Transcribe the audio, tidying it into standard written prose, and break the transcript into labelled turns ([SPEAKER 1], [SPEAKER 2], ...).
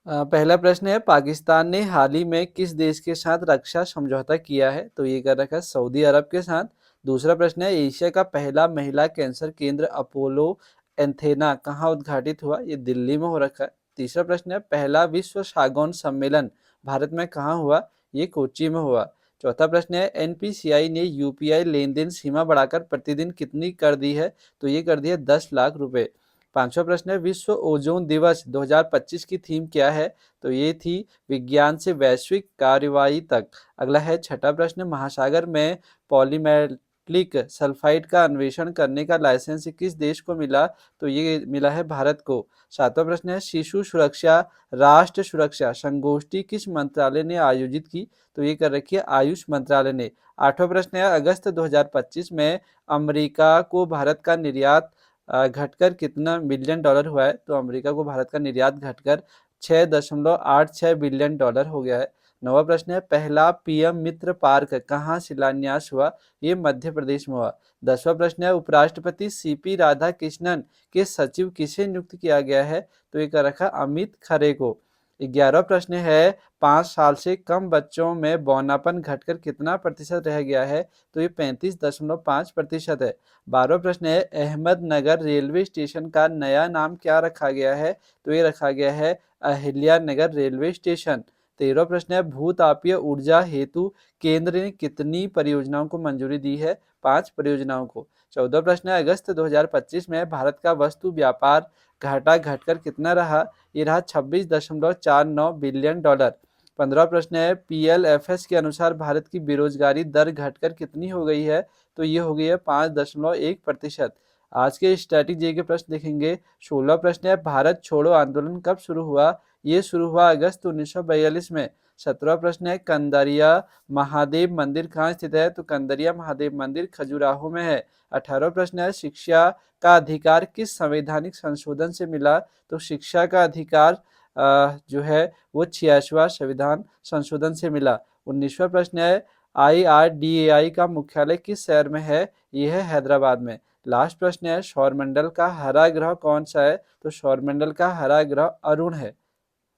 [SPEAKER 1] पहला प्रश्न है, पाकिस्तान ने हाल ही में किस देश के साथ रक्षा समझौता किया है? तो ये कर रखा है सऊदी अरब के साथ। दूसरा प्रश्न है, एशिया का पहला महिला कैंसर केंद्र अपोलो एंथेना कहाँ उद्घाटित हुआ? ये दिल्ली में हो रखा है। तीसरा प्रश्न है, पहला विश्व सागौन सम्मेलन भारत में कहाँ हुआ? ये कोच्चि में हुआ। चौथा प्रश्न है, एनपीसीआई ने यूपीआई लेन देन सीमा बढ़ाकर प्रतिदिन कितनी कर दी है? तो ये कर दी है 10 लाख रुपए। पांचवा प्रश्न है, विश्व ओजोन दिवस 2025 की थीम क्या है? तो ये थी विज्ञान से वैश्विक कार्रवाई तक। अगला है छठा प्रश्न, महासागर में पॉलीमेटिक सल्फाइड का अन्वेषण करने का लाइसेंस किस देश को मिला? तो ये मिला है भारत को। सातवां प्रश्न है, शिशु सुरक्षा राष्ट्र सुरक्षा संगोष्ठी किस मंत्रालय ने आयोजित की? तो ये कर रखी है आयुष मंत्रालय ने। आठवां प्रश्न है, अगस्त 2025 में अमेरिका को भारत का निर्यात घटकर कितना बिलियन डॉलर हुआ है? तो अमेरिका को भारत का निर्यात घटकर 6.86 बिलियन डॉलर हो गया है। नवा प्रश्न है, पहला पीएम मित्र पार्क कहाँ शिलान्यास हुआ? ये मध्य प्रदेश में हुआ। 10वां प्रश्न है, उपराष्ट्रपति सीपी राधाकृष्णन के सचिव किसे नियुक्त किया गया है? तो ये कर रखा अमित खरे को। 11वां प्रश्न है, 5 साल से कम बच्चों में बौनापन घटकर कितना प्रतिशत रह गया है? तो ये 35.5% है। 12वां प्रश्न है, अहमदनगर रेलवे स्टेशन का नया नाम क्या रखा गया है? तो ये रखा गया है अहिल्या नगर रेलवे स्टेशन। 13वां प्रश्न है, भूतापीय ऊर्जा हेतु केंद्र ने कितनी परियोजनाओं को मंजूरी दी है? 5 परियोजनाओं को। 14वां प्रश्न है, अगस्त 2025 में भारत का वस्तु व्यापार घाटा घटकर कितना रहा? ये रहा 26.49 बिलियन डॉलर। 15वां प्रश्न है, पीएलएफएस के अनुसार भारत की बेरोजगारी दर घटकर कितनी हो गई है? तो ये हो गई है 5.1%। आज के स्टैटिक जे के प्रश्न देखेंगे। 16 प्रश्न है, भारत छोड़ो आंदोलन कब शुरू हुआ? ये शुरू हुआ अगस्त 1942 में। 17वां प्रश्न है, कंदरिया महादेव मंदिर कहाँ स्थित है? तो कंदरिया महादेव मंदिर खजुराहो में है। 18वां प्रश्न है, शिक्षा का अधिकार किस संवैधानिक संशोधन से मिला? तो शिक्षा का अधिकार जो है वो 86वां संविधान संशोधन से मिला। 19वां प्रश्न है, IRDAI का मुख्यालय किस शहर में है? यह है हैदराबाद में। लास्ट प्रश्न है, सौरमंडल का हरा ग्रह कौन सा है? तो सौरमंडल का हरा ग्रह अरुण है।